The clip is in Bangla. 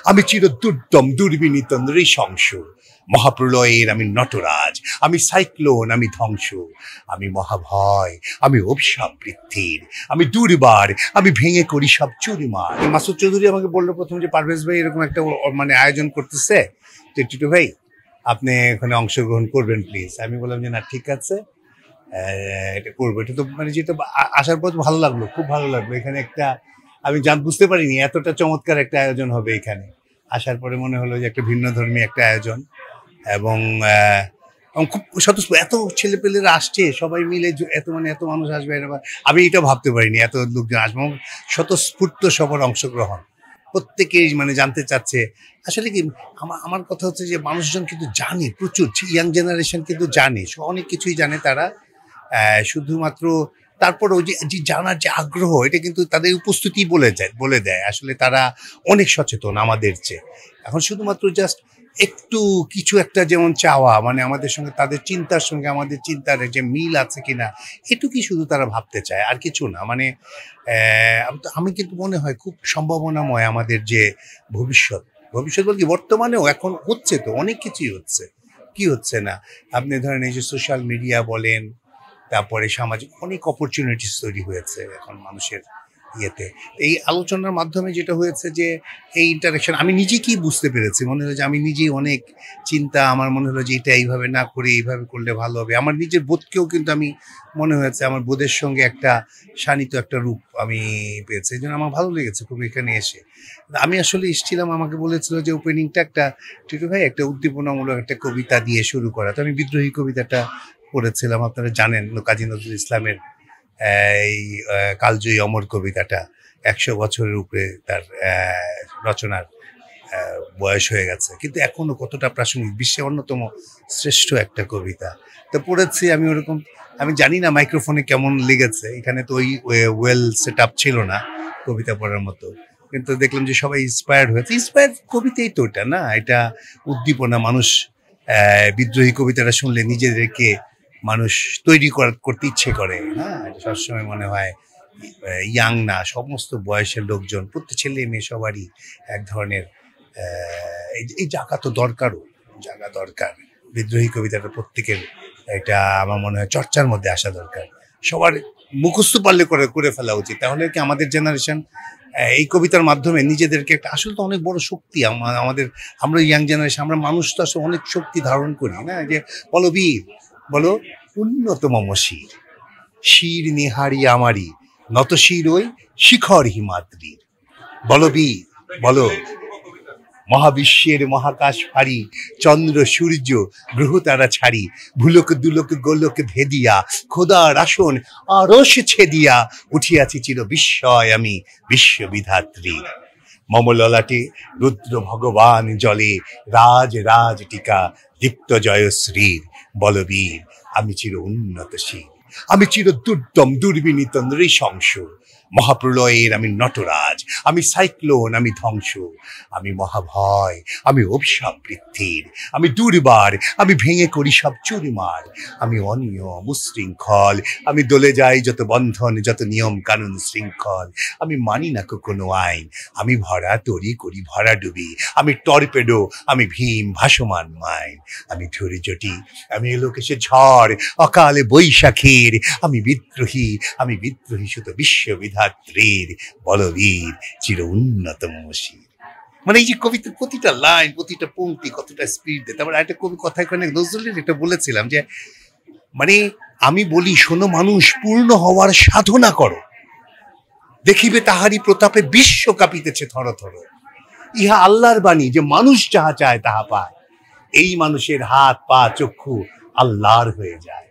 আমি চির দুর্দম দুর্বিনীত নৃশংস, মহাপ্রলয়ের আমি নটরাজ, আমি সাইক্লোন, আমি ধ্বংস, আমি মহাভয়, আমি অভিশাপ বৃদ্ধির, আমি দুর্বার, আমি ভেঙে করি সব চুরিমার। মাসুদ চৌধুরী আমাকে বললো প্রথম যে পারভেজ ভাই এরকম একটা মানে আয়োজন করতেছে, তো টিটু ভাই আপনি এখানে অংশগ্রহণ করবেন প্লিজ। আমি বললাম যে না ঠিক আছে, এটা করবো। এটা তো মানে যেটা আসার পর ভালো লাগলো, খুব ভালো লাগলো। এখানে একটা আমি বুঝতে পারিনি এতটা চমৎকার একটা আয়োজন হবে। এখানে আসার পরে মনে হলো যে একটা ভিন্ন ধর্মী একটা আয়োজন, এবং খুব স্বতঃস্ফূর্ত এত ছেলেপেলেরা আসছে, সবাই মিলে এত মানে এত মানুষ আসবে, আমি এটা ভাবতে পারিনি এত লোকজন আসবে। স্বতঃস্ফূর্ত সবার অংশগ্রহণ, প্রত্যেকেই মানে জানতে চাচ্ছে। আসলে কি আমার কথা হচ্ছে যে মানুষজন কিন্তু জানে, প্রচুর ইয়াং জেনারেশন কিন্তু জানে, অনেক কিছুই জানে তারা, শুধুমাত্র তারপর ওই যে জানার যে আগ্রহ, এটা কিন্তু তাদের উপস্থিতি বলে দেয় আসলে তারা অনেক সচেতন আমাদের চেয়ে। এখন শুধুমাত্র জাস্ট একটু কিছু একটা যেমন চাওয়া, মানে আমাদের সঙ্গে তাদের চিন্তার সঙ্গে আমাদের চিন্তার যে মিল আছে কিনা, এটুকুই শুধু তারা ভাবতে চায়, আর কিছু না। মানে আমি কিন্তু মনে হয় খুব সম্ভাবনাময় আমাদের যে ভবিষ্যৎ বলতে বর্তমানেও এখন হচ্ছে, তো অনেক কিছুই হচ্ছে, কি হচ্ছে না। আপনি ধরেন এই যে সোশ্যাল মিডিয়া বলেন, তারপরে সামাজিক অনেক অপরচুনিটিস তৈরি হয়েছে এখন মানুষের ইয়েতে। এই আলোচনার মাধ্যমে যেটা হয়েছে যে এই ইন্টারাকশন আমি নিজে কি বুঝতে পেরেছি, মনে হলো যে আমি নিজেই অনেক চিন্তা, আমার মনে হলো যে এটা এইভাবে না করে এইভাবে করলে ভালো হবে। আমার নিজের বোধকেও কিন্তু আমি মনে হয়েছে আমার বোধের সঙ্গে একটা শানিত একটা রূপ আমি পেয়েছি, এই জন্য আমার ভালো লেগেছে খুব এখানে এসে। আমি আসলে এসেছিলাম, আমাকে বলেছিল যে ওপেনিংটা একটা টিটু ভাই একটা উদ্দীপনামূলক একটা কবিতা দিয়ে শুরু করা, তো আমি বিদ্রোহী কবিতাটা পড়েছিলাম। আপনারা জানেন কাজী নজরুল ইসলামের এই কালজয়ী অমর কবিতাটা 100 বছরের উপরে তার রচনার বয়স হয়ে গেছে, কিন্তু এখনো কতটা প্রাসঙ্গিক, বিশ্বের অন্যতম শ্রেষ্ঠ একটা কবিতা। তো পড়েছি আমি ওরকম, আমি জানি না মাইক্রোফোনে কেমন লেগেছে, এখানে তো ওই ওয়েল সেট আপ ছিল না কবিতা পড়ার মতো, কিন্তু দেখলাম যে সবাই ইন্সপায়ার্ড হয়েছে। ইন্সপায়ার্ড কবিতাই তো এটা না, এটা উদ্দীপনা। মানুষ বিদ্রোহী কবিতাটা শুনলে নিজেদেরকে মানুষ তৈরি করতে ইচ্ছে করে, হ্যাঁ, সবসময় মনে হয় ইয়াং না, সমস্ত বয়সের লোকজন, প্রত্যেক ছেলে মেয়ে সবারই এক ধরনের এই জায়গা তো দরকারও, জায়গা দরকার। বিদ্রোহী কবিতাটা প্রত্যেকের এটা আমার মনে হয় চর্চার মধ্যে আসা দরকার, সবার মুখস্থ পারলে করে ফেলা উচিত। তাহলে কি আমাদের জেনারেশন এই কবিতার মাধ্যমে নিজেদেরকে একটা, আসলে তো অনেক বড় শক্তি আমাদের, আমরা ইয়াং জেনারেশন, আমরা মানুষ তো আসলে অনেক শক্তি ধারণ করি না, যে বলো বীর বলো উন্নতম শির, শির নিহারি আমারি নত শির ওই শিখর হিমাদ্রির, বলো বীর বলো মহাবিশ্বের মহাকাশ ফাড়ি, চন্দ্র সূর্য গ্রহ তারা ছাড়ি, ভুলোক দুলোক গোলোক ভেদিয়া, খোদার আসন আরশ ছেদিয়া, উঠিয়াছি চির বিস্ময় আমি বিশ্ববিধাত্রী। মম ললাটে রুদ্র ভগবান জলে, রাজ রাজ টিকা দীপ্ত জয়শ্রীর, বলবীর আমি চির উন্নতশীল, আমি চির দুর্দম দুর্বিনীত নৃশংস, মহাপ্রলয়ের আমি নটরাজ, আমি সাইক্লোন, আমি ধ্বংস, আমি মহাভয়, আমি অভিশাপ বৃদ্ধির, আমি দুর্বার, আমি ভেঙে করি সব চুরিমার, আমি অনিয়ম উশৃঙ্খল, আমি দলে যাই যত বন্ধন, যত নিয়ম কানুন শৃঙ্খল, আমি মানি না কোনো আইন, আমি ভরা তরি করি ভরা ডুবি, আমি টর্পেডো, আমি ভীম ভাসমান মাইন, আমি ঝুড়িঝুটি, আমি এলোকেশে ঝড়, অকালে বৈশাখীর, আমি বিদ্রোহী শুধু বিশ্ববিধাত্রীর, বলবীর চির উন্নতম শির। মানে এই যে কবিতার প্রতিটা লাইন, প্রতিটা পংক্তি কতটা স্পিড দেয়। তারপর একটা কবি কথায় নজরুলের এটা বলেছিলাম যে, মানে আমি বলি শোনো মানুষ, পূর্ণ হওয়ার সাধনা করো, দেখিবে তাহারি প্রতাপে বিশ্ব কাঁপিতেছে থর থর, ইহা আল্লাহর বাণী যে মানুষ যাহা চায় তাহা পায়, এই মানুষের হাত পা চক্ষু আল্লাহর হয়ে যায়।